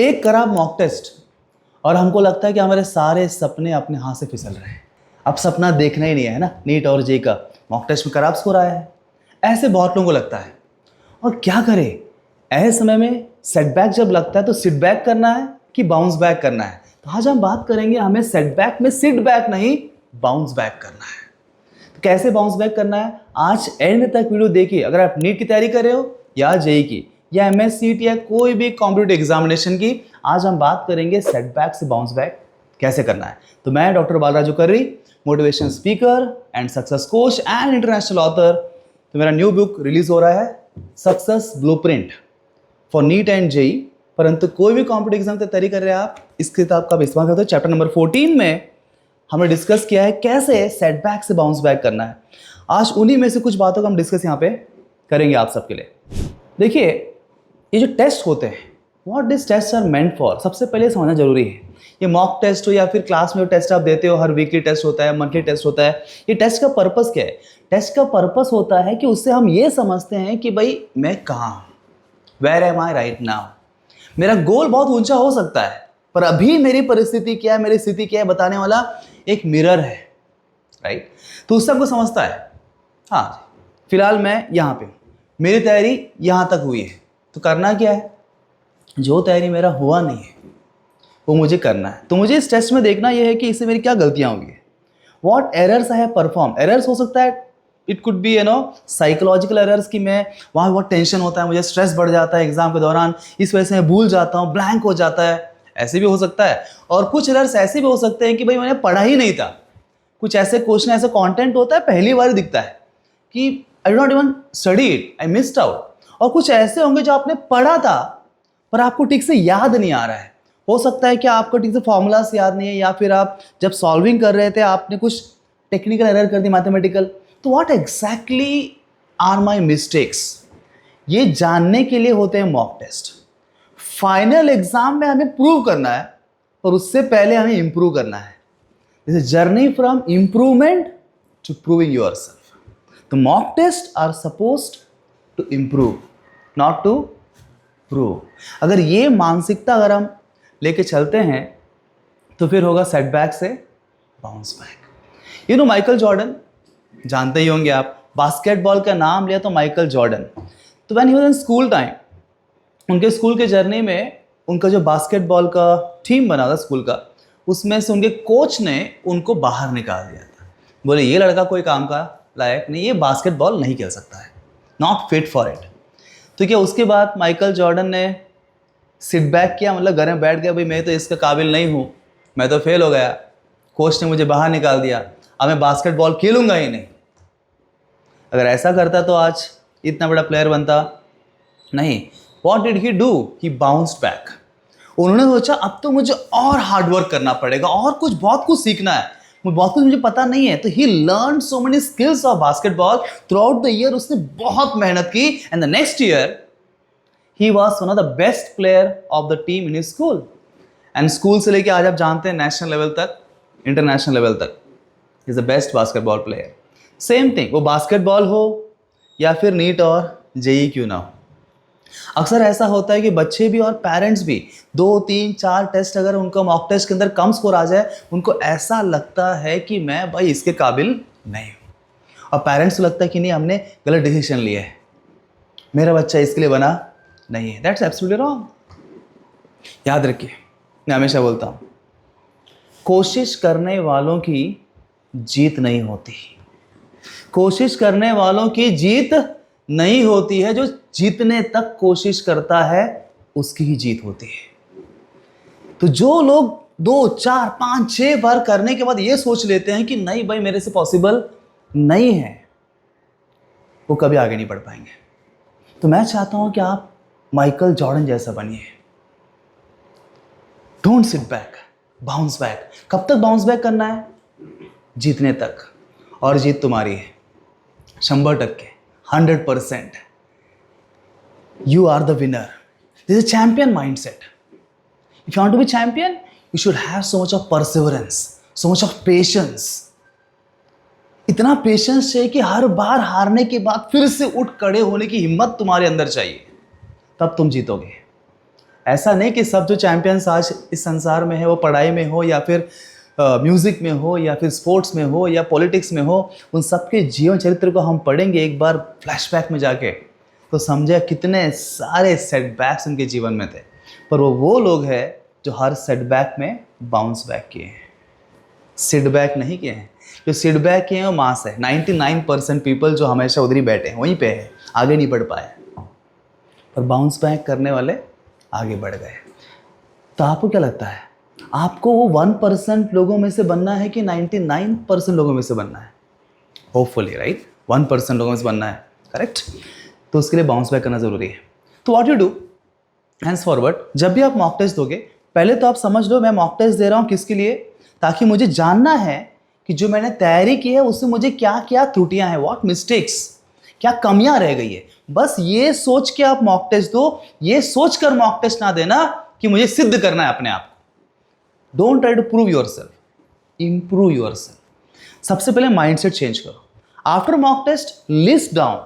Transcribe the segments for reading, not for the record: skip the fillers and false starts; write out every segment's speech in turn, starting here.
एक करा mock test और हमको लगता है कि हमारे सारे सपने अपने हाथ से फिसल रहे हैं। अब सपना देखना ही नहीं है ना, नीट और जे का मॉक टेस्ट में खराब स्कोर आया है। ऐसे बहुत लोगों को लगता है। और क्या करें ऐसे समय में? सेटबैक जब लगता है तो सिट बैक करना है कि बाउंस बैक करना है? तो आज हम बात करेंगे, हमें सेटबैक में सिट बैक नहीं बाउंस बैक करना है। तो कैसे बाउंस बैक करना है, आज एंड तक वीडियो देखिए। अगर आप नीट की तैयारी कर रहे हो या जेई की या एमएससीटी या कोई भी कॉम्पिटिटिव एग्जामिनेशन की, आज हम बात करेंगे सेटबैक से बाउंस बैक कैसे करना है। तो मैं doctor Balraju Karri, motivation speaker and success coach and international author. तो मेरा न्यू बुक रिलीज हो रहा है, success blueprint for NEET and JEE. परंतु कोई भी कॉम्पिटिटिव एग्जाम की तैयारी कर रहे हैं आप, इस किताब का इस्तेमाल करते हो। चैप्टर नंबर 14 में हमने डिस्कस किया है कैसे सेटबैक से बाउंस बैक करना है। आज उन्हीं में से कुछ बातों का हम डिस्कस यहाँ पे करेंगे आप सबके लिए। देखिए, ये जो टेस्ट होते हैं, what this test are meant for, सबसे पहले समझना जरूरी है। ये मॉक टेस्ट हो या फिर क्लास में जो टेस्ट आप देते हो, हर वीकली टेस्ट होता है, मंथली टेस्ट होता है, ये टेस्ट का पर्पस क्या है? टेस्ट का पर्पस होता है कि उससे हम ये समझते हैं कि भाई मैं कहाँ हूँ, where am I right now. मेरा गोल बहुत ऊंचा हो सकता है, पर अभी मेरी परिस्थिति क्या है, मेरी स्थिति क्या है, बताने वाला एक मिरर है, राइट? तो उससे हमको समझता है, हाँ फिलहाल मैं यहाँ पे हूँ, मेरी तैयारी यहाँ तक हुई है, तो करना क्या है? जो तैयारी मेरा हुआ नहीं है वो मुझे करना है। तो मुझे इस टेस्ट में देखना यह है कि इससे मेरी क्या गलतियां हुई है, what errors I have perform. Errors हो सकता है, it could be psychological errors, कि मैं वहाँ बहुत टेंशन होता है, मुझे स्ट्रेस बढ़ जाता है एग्जाम के दौरान, इस वजह से मैं भूल जाता हूँ, ब्लैंक हो जाता है, ऐसे भी हो सकता है। और कुछ एरर्स ऐसे भी हो सकते हैं कि भाई मैंने पढ़ा ही नहीं था, कुछ ऐसे क्वेश्चन, ऐसा कॉन्टेंट होता है पहली बार दिखता है कि I don't even study it, I missed out. और कुछ ऐसे होंगे जो आपने पढ़ा था पर आपको ठीक से याद नहीं आ रहा है। हो सकता है कि आपको ठीक से फॉर्मूलास याद नहीं है, या फिर आप जब सॉल्विंग कर रहे थे आपने कुछ टेक्निकल एरर कर दी, मैथमेटिकल। तो what exactly are my mistakes, ये जानने के लिए होते हैं मॉक टेस्ट। फाइनल एग्जाम में हमें प्रूव करना है और उससे पहले हमें इंप्रूव करना है। This is journey from improvement to proving yourself. तो mock test are supposed to improve, not to prove. अगर ये मानसिकता अगर हम लेके चलते हैं तो फिर होगा सेटबैक से बाउंस बैक। माइकल जॉर्डन जानते ही होंगे आप, बास्केटबॉल का नाम लिया तो माइकल जॉर्डन। तो when he was in school time, उनके स्कूल के जर्नी में उनका जो बास्केटबॉल का टीम बना था स्कूल का, उसमें से उनके कोच ने उनको बाहर निकाल दिया था। बोले ये लड़का कोई काम का लायक नहीं, ये बास्केटबॉल नहीं खेल सकता है, नॉट फिट फॉर इट। तो क्या उसके बाद माइकल जॉर्डन ने सिट बैक किया, मतलब घर में बैठ गया, भाई मैं तो इसके काबिल नहीं हूँ, मैं तो फेल हो गया, कोच ने मुझे बाहर निकाल दिया, अब मैं बास्केटबॉल खेलूंगा ही नहीं। अगर ऐसा करता तो आज इतना बड़ा प्लेयर बनता नहीं। What did he do? He bounced back. उन्होंने सोचा अब तो मुझे और हार्डवर्क करना पड़ेगा, और कुछ बहुत कुछ सीखना है, बहुत कुछ मुझे पता नहीं है। तो he learn so many skills of basketball throughout the year. उसने बहुत मेहनत की and the next year he was one of the best player of the team in his school. And school से लेके आज आप जानते हैं नेशनल लेवल तक, इंटरनेशनल लेवल तक, he is the best basketball player. Same thing, वो basketball हो या फिर नीट और जेई क्यों ना हो। अक्सर ऐसा होता है कि बच्चे भी और पेरेंट्स भी 2, 3, 4 टेस्ट अगर उनका मॉक टेस्ट के अंदर कम स्कोर आ जाए, उनको ऐसा लगता है कि मैं भाई इसके काबिल नहीं हूँ। और पेरेंट्स को लगता है कि नहीं, हमने गलत डिसीजन लिया है, मेरा बच्चा इसके लिए बना नहीं है। That's absolutely wrong. याद रखिए, मैं हमेशा बोलता हूं, कोशिश करने वालों की जीत नहीं होती, कोशिश करने वालों की जीत नहीं होती है, जो जीतने तक कोशिश करता है उसकी ही जीत होती है। तो जो लोग 2, 4, 5, 6 बार करने के बाद ये सोच लेते हैं कि नहीं भाई मेरे से पॉसिबल नहीं है, वो कभी आगे नहीं बढ़ पाएंगे। तो मैं चाहता हूं कि आप माइकल जॉर्डन जैसा बनिए। Don't sit back, bounce back. कब तक बाउंस बैक करना है? जीतने तक। और जीत तुम्हारी है 100%, 100%। You are the winner. This is champion mindset. If you want to be champion, you should have so much of perseverance, so much of patience. इतना पेशेंस चाहिए कि हर बार हारने के बाद फिर से उठ खड़े होने की हिम्मत तुम्हारे अंदर चाहिए, तब तुम जीतोगे। ऐसा नहीं कि सब जो चैंपियंस आज इस संसार में है वो पढ़ाई में हो या फिर म्यूज़िक में हो या फिर स्पोर्ट्स में हो या पॉलिटिक्स में हो, उन सबके जीवन चरित्र को हम पढ़ेंगे एक बार फ्लैशबैक में जाके, तो समझे कितने सारे सेटबैक्स उनके जीवन में थे। पर वो लोग हैं जो हर सेटबैक में बाउंस बैक किए हैं, सिटबैक नहीं किए हैं। जो सिटबैक किए हैं वो मास है। 99% पीपल जो हमेशा उधर ही बैठे हैं, वहीं पे है, आगे नहीं बढ़ पाए। पर बाउंस बैक करने वाले आगे बढ़ गए। तो आपको क्या लगता है, आपको वो 1% लोगों में से बनना है कि 99% लोगों में से बनना है? होपफुली राइट, 1% लोगों में से बनना है, करेक्ट। तो उसके लिए बाउंस बैक करना ज़रूरी है। तो what you do hands forward, जब भी आप मॉक टेस्ट दोगे, पहले तो आप समझ लो मैं मॉक टेस्ट दे रहा हूँ किसके लिए, ताकि मुझे जानना है कि जो मैंने तैयारी की है उससे मुझे क्या क्या त्रुटियां हैं, व्हाट मिस्टेक्स, क्या कमियां रह गई है। बस ये सोच के आप मॉक टेस्ट दो, ये सोच कर मॉक टेस्ट ना देना कि मुझे सिद्ध करना है अपने आप को। Don't try to prove yourself, improve yourself. सबसे पहले माइंडसेट चेंज करो। After mock test list down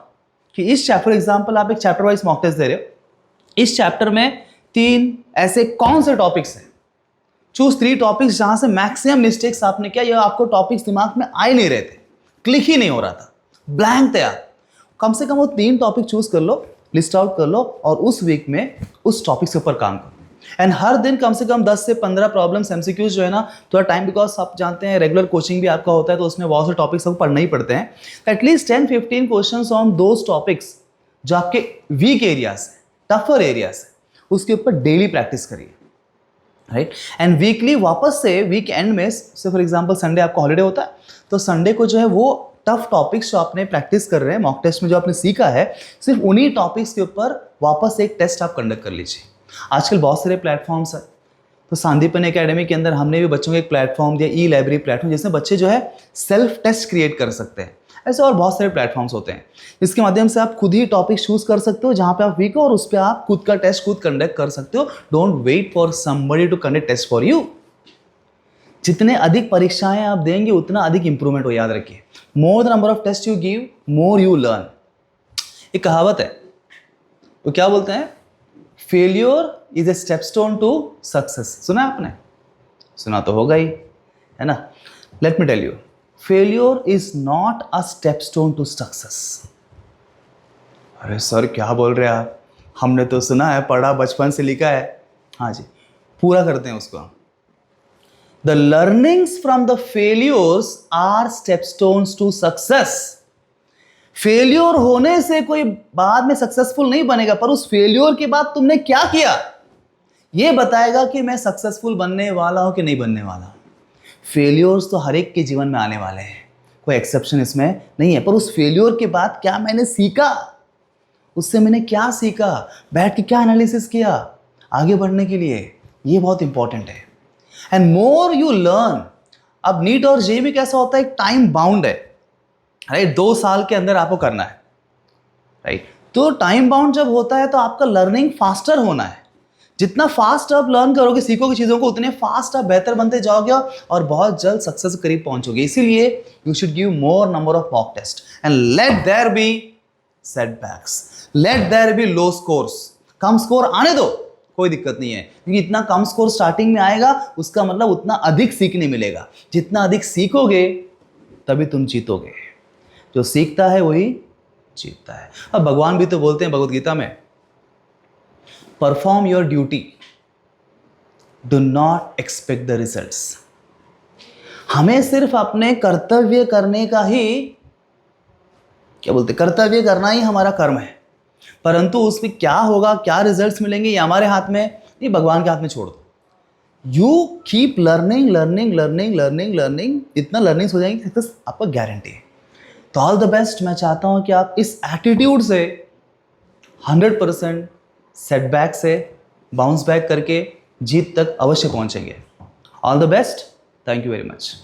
कि इस चैप्टर, एग्जाम्पल आप एक चैप्टर वाइज मॉक टेस्ट दे रहे हो, इस चैप्टर में 3 ऐसे कौन से टॉपिक्स हैं, चूज 3 टॉपिक्स जहां से मैक्सिमम मिस्टेक्स आपने किया या आपको टॉपिक्स दिमाग में आ ही नहीं रहे थे, क्लिक ही नहीं हो रहा था, ब्लैंक थे आप। कम से कम वो 3 टॉपिक चूज कर लो, लिस्ट आउट कर लो और उस वीक में उस टॉपिक्स के ऊपर काम करो। एंड हर दिन कम से कम 10 से 15 प्रॉब्लम्स एमसीक्यूज जो है ना, थोड़ा टाइम, बिकॉज आप जानते हैं रेगुलर कोचिंग भी आपका होता है तो उसमें बहुत से टॉपिक्स आपको पढ़ना ही पड़ते हैं। At least 10-15 questions on those topics जो आपके वीक एरियाज है, टफर एरियाज है, उसके ऊपर डेली प्रैक्टिस करिए, राइट। एंड वीकली वापस से वीक एंड में, से फॉर एग्जांपल संडे आपका हॉलीडे होता है, तो संडे को जो है वो टफ टॉपिक्स जो आपने प्रैक्टिस कर रहे हैं मॉक टेस्ट में, जो आपने सीखा है, सिर्फ उन्हीं टॉपिक्स के ऊपर वापस एक टेस्ट आप कंडक्ट कर लीजिए। आजकल बहुत सारे प्लेटफॉर्म्स हैं, तो सांदीपन एकेडमी के अंदर हमने भी बच्चों को एक प्लेटफॉर्म दिया, ई लाइब्रेरी प्लेटफॉर्म, जिसमें बच्चे जो है सेल्फ टेस्ट क्रिएट कर सकते हैं। ऐसे और बहुत सारे प्लेटफॉर्म्स होते हैं, इसके माध्यम से आप खुद ही टॉपिक चूज कर सकते हो जहां पे आप वीक हो और उस पर आप खुद का टेस्ट खुद कंडक्ट कर सकते हो। Don't wait for somebody to conduct test for you. जितने अधिक परीक्षाएं आप देंगे उतना अधिक इंप्रूवमेंट हो, याद रखिए। More the number of test you give, more you learn. एक कहावत है, वो क्या बोलते हैं, failure is a stepstone to success. सुना आपने? सुना तो होगा ही, है ना। Let me tell you, failure is not a stepstone to success. अरे सर क्या बोल रहे हैं आप, हमने तो सुना है, पढ़ा, बचपन से लिखा है। हाँ जी, पूरा करते हैं उसको। The learnings from the failures are stepstones to success. Failure होने से कोई बाद में सक्सेसफुल नहीं बनेगा, पर उस फेल्योर के बाद तुमने क्या किया ये बताएगा कि मैं सक्सेसफुल बनने वाला हूं कि नहीं बनने वाला। फेल्योर्स तो हर एक के जीवन में आने वाले हैं, कोई एक्सेप्शन इसमें नहीं है, पर उस फेल्योर के बाद क्या मैंने सीखा, उससे मैंने क्या सीखा, बैठ के क्या एनालिसिस किया आगे बढ़ने के लिए, ये बहुत इंपॉर्टेंट है। एंड मोर यू लर्न, अब नीट और जेईई में कैसा होता है, एक टाइम बाउंड है, राइट, 2 साल के अंदर आपको करना है, राइट। तो टाइम बाउंड जब होता है तो आपका लर्निंग फास्टर होना है। जितना फास्ट आप लर्न करोगे, सीखोगे चीजों को, उतने फास्ट आप बेहतर बनते जाओगे और बहुत जल्द सक्सेस के करीब पहुंचोगे। इसीलिए you should give more number of mock test and let there be setbacks, let there be low scores. कम स्कोर आने दो, कोई दिक्कत नहीं है, क्योंकि इतना कम स्कोर स्टार्टिंग में आएगा उसका मतलब उतना अधिक सीखने मिलेगा। जितना अधिक सीखोगे तभी तुम जीतोगे, जो सीखता है वही जीतता है। अब भगवान भी तो बोलते हैं भगवद गीता में, perform your duty, do not expect the results. हमें सिर्फ अपने कर्तव्य करने का ही, क्या बोलते, कर्तव्य करना ही हमारा कर्म है, परंतु उसमें क्या होगा, क्या रिजल्ट्स मिलेंगे, ये हमारे हाथ में नहीं, भगवान के हाथ में छोड़ दो। You keep learning learning learning learning learning, इतना लर्निंग हो जाएंगे सक्सेस आपका गारंटी है। तो ऑल द बेस्ट। मैं चाहता हूं कि आप इस एटीट्यूड से 100% सेटबैक से बाउंस बैक करके जीत तक अवश्य पहुंचेंगे। All the best, thank you very much.